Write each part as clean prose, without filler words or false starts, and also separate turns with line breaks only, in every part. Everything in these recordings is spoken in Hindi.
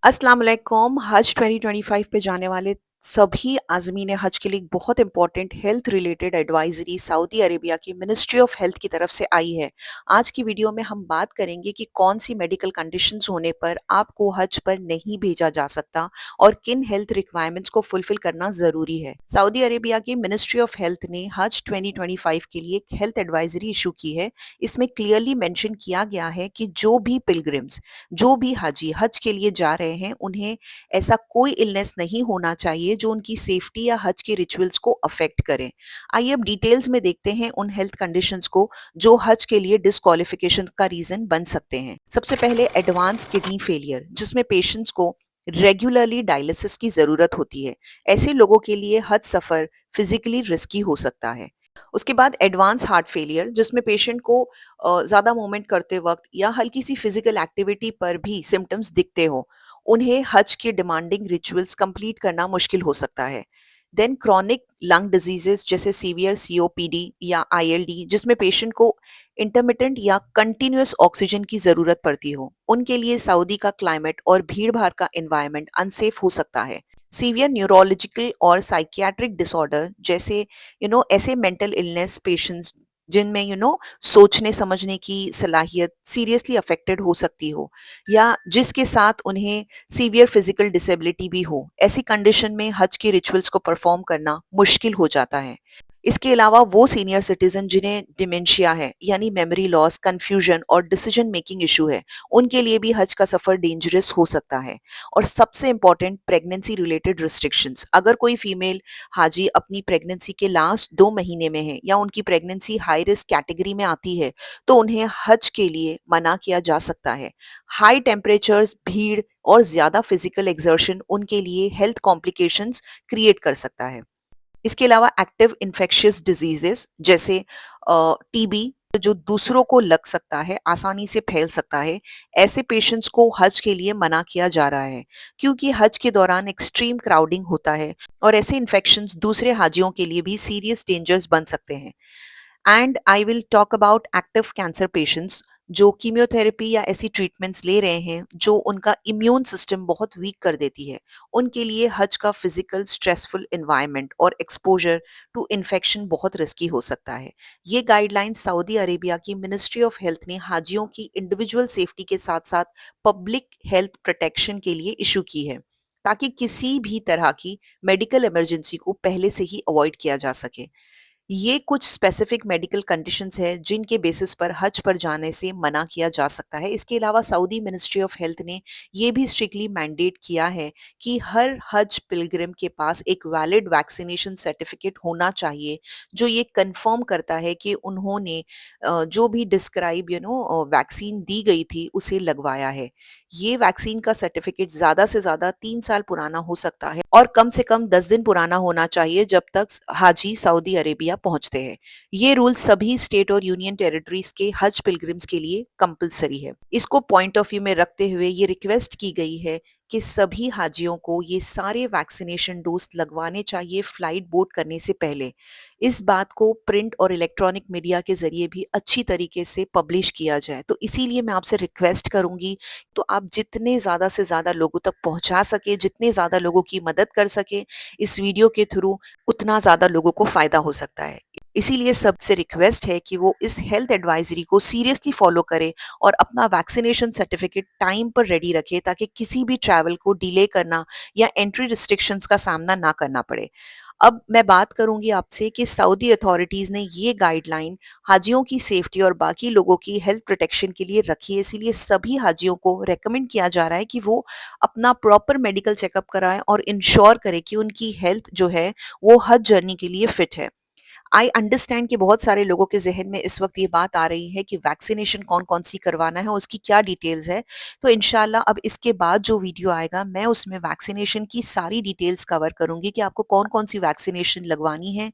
अस्सलाम वालेकुम। हज 2025 पे जाने वाले सभी आज़मीन हज के लिए एक बहुत important health related advisory Saudi Arabia की मिनिस्ट्री ऑफ हेल्थ की तरफ से आई है। आज की वीडियो में हम बात करेंगे कि कौन सी मेडिकल कंडीशंस होने पर आपको हज पर नहीं भेजा जा सकता और किन हेल्थ रिक्वायरमेंट्स को फुलफिल करना ज़रूरी है। सऊदी अरेबिया की मिनिस्ट्री ऑफ हेल्थ ने हज 2025 के लिए एक हेल्थ एडवाइजरी इशू की है। इसमें क्लियरली मेंशन किया गया है कि जो भी पिलग्रिम्स, जो भी हाजी हज के लिए जा रहे हैं, उन्हें ऐसा कोई इलनेस नहीं होना चाहिए जो उनकी सेफ्टी या हज के रिचुअल्स को अफेक्ट करे। आइए अब डिटेल्स में देखते हैं उन हेल्थ कंडीशंस को जो हज के लिए डिस्क्वालिफिकेशन का रीजन बन सकते हैं। सबसे पहले एडवांस किडनी फेलियर, जिसमें पेशेंट्स को रेगुलरली डायलिसिस की जरूरत होती है। ऐसे लोगों के लिए हज सफर फिजिकली रिस्की हो सकता है। उसके बाद एडवांस हार्ट फेलियर, जिसमें पेशेंट को ज़्यादा मूवमेंट करते वक्त या हल्की सी फिजिकल एक्टिविटी पर भी सिम्टम्स दिखते हो, उन्हें हज के डिमांडिंग रिचुअल्स कंप्लीट करना मुश्किल हो सकता है। देन क्रॉनिक लंग डिजीजेस जैसे सीवियर सीओपीडी या आईएलडी, जिसमें पेशेंट को इंटरमिटेंट या कंटिन्यूअस ऑक्सीजन की ज़रूरत पड़ती हो, उनके लिए सऊदी का क्लाइमेट और भीड़ भाड़ का एनवायरनमेंट अनसेफ हो सकता है। सीवियर न्यूरोलॉजिकल और साइकियाट्रिक डिसऑर्डर जैसे ऐसे मेंटल इलनेस पेशेंट्स जिनमें सोचने समझने की सलाहियत सीरियसली अफेक्टेड हो सकती हो, या जिसके साथ उन्हें सीवियर फिजिकल डिसेबिलिटी भी हो, ऐसी कंडीशन में हज के रिचुअल्स को परफॉर्म करना मुश्किल हो जाता है। इसके अलावा वो सीनियर सिटीजन जिन्हें डिमेंशिया है, यानी मेमोरी लॉस, कंफ्यूजन और डिसीजन मेकिंग इशू है, उनके लिए भी हज का सफर डेंजरस हो सकता है। और सबसे इंपॉर्टेंट, प्रेगनेंसी रिलेटेड रिस्ट्रिक्शंस। अगर कोई फीमेल हाजी अपनी प्रेगनेंसी के लास्ट 2 महीने में है या उनकी प्रेगनेंसी हाई रिस्क कैटेगरी में आती है, तो उन्हें हज के लिए मना किया जा सकता है। हाई टेम्परेचर्स, भीड़ और ज्यादा फिजिकल एक्सर्शन उनके लिए हेल्थ कॉम्प्लिकेशंस क्रिएट कर सकता है। इसके अलावा एक्टिव इन्फेक्शियस डिजीजेस जैसे टीबी, जो दूसरों को लग सकता है, आसानी से फैल सकता है, ऐसे पेशेंट्स को हज के लिए मना किया जा रहा है, क्योंकि हज के दौरान एक्सट्रीम क्राउडिंग होता है और ऐसे इन्फेक्शंस दूसरे हाजियों के लिए भी सीरियस डेंजर्स बन सकते हैं। And I will talk about active cancer patients जो कीमियोथेरेपी या ऐसी ट्रीटमेंट्स ले रहे हैं जो उनका इम्यून सिस्टम बहुत वीक कर देती है। उनके लिए हज का फिजिकल स्ट्रेसफुल एनवायरनमेंट और एक्सपोजर टू इन्फेक्शन बहुत रिस्की हो सकता है। ये गाइडलाइंस सऊदी अरेबिया की मिनिस्ट्री ऑफ हेल्थ ने हाजियों की इंडिविजुअल सेफ्टी के साथ साथ पब्लिक हेल्थ प्रोटेक्शन के लिए इशू की है, ताकि किसी भी तरह की मेडिकल इमरजेंसी को पहले से ही अवॉइड किया जा सके। ये कुछ स्पेसिफिक मेडिकल कंडीशंस हैं जिनके बेसिस पर हज पर जाने से मना किया जा सकता है। इसके अलावा सऊदी मिनिस्ट्री ऑफ हेल्थ ने ये भी स्ट्रिक्टली मैंडेट किया है कि हर हज पिलग्रिम के पास एक वैलिड वैक्सीनेशन सर्टिफिकेट होना चाहिए, जो ये कंफर्म करता है कि उन्होंने जो भी डिस्क्राइब वैक्सीन दी गई थी उसे लगवाया है। ये वैक्सीन का सर्टिफिकेट ज़्यादा से ज़्यादा 3 साल पुराना हो सकता है और कम से कम 10 दिन पुराना होना चाहिए जब तक हाजी सऊदी अरेबिया पहुंचते हैं। ये रूल सभी स्टेट और यूनियन टेरिटरीज के हज पिलग्रिम्स के लिए कंपलसरी है। इसको पॉइंट ऑफ व्यू में रखते हुए ये रिक्वेस्ट की गई है कि सभी हाजियों को ये सारे वैक्सीनेशन डोज लगवाने चाहिए फ्लाइट बोर्ड करने से पहले। इस बात को प्रिंट और इलेक्ट्रॉनिक मीडिया के जरिए भी अच्छी तरीके से पब्लिश किया जाए। तो इसीलिए मैं आपसे रिक्वेस्ट करूंगी, तो आप जितने ज़्यादा से ज़्यादा लोगों तक पहुंचा सके, जितने ज़्यादा लोगों की मदद कर सके इस वीडियो के थ्रू, उतना ज़्यादा लोगों को फ़ायदा हो सकता है। इसीलिए सबसे रिक्वेस्ट है कि वो इस हेल्थ एडवाइजरी को सीरियसली फॉलो करें और अपना वैक्सीनेशन सर्टिफिकेट टाइम पर रेडी रखें, ताकि किसी भी ट्रैवल को डिले करना या एंट्री रिस्ट्रिक्शंस का सामना ना करना पड़े। अब मैं बात करूंगी आपसे कि सऊदी अथॉरिटीज ने ये गाइडलाइन हाजियों की सेफ्टी और बाकी लोगों की हेल्थ प्रोटेक्शन के लिए रखी है। इसीलिए सभी हाजियों को रेकमेंड किया जा रहा है कि वो अपना प्रॉपर मेडिकल चेकअप कराएं और इंश्योर करें कि उनकी हेल्थ जो है वो हज जर्नी के लिए फिट है। आई अंडरस्टैंड कि बहुत सारे लोगों के ज़हन में इस वक्त ये बात आ रही है कि वैक्सीनेशन कौन-कौन सी करवाना है और उसकी क्या डिटेल्स है। तो इंशाल्लाह अब इसके बाद जो वीडियो आएगा मैं उसमें वैक्सीनेशन की सारी डिटेल्स कवर करूँगी कि आपको कौन-कौन सी वैक्सीनेशन लगवानी है,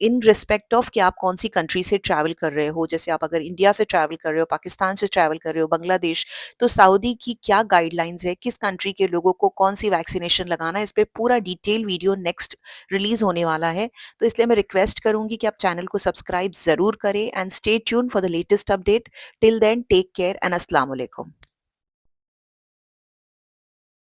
इन रिस्पेक्ट ऑफ कि आप कौन-सी कंट्री से ट्रैवल कर रहे हो। जैसे आप अगर इंडिया से ट्रैवल कर रहे हो, पाकिस्तान से ट्रैवल कर रहे हो, बांग्लादेश, तो सऊदी की क्या गाइडलाइंस है, किस कंट्री के लोगों को कौन-सी वैक्सीनेशन लगाना है, इस पे पूरा डिटेल वीडियो नेक्स्ट रिलीज़ होने वाला है। तो इसलिए मैं रिक्वेस्ट करूंगी कि आप चैनल को सब्सक्राइब जरूर करें and stay tune for the latest update. Till then take care and अस्सलाम वालेकुम।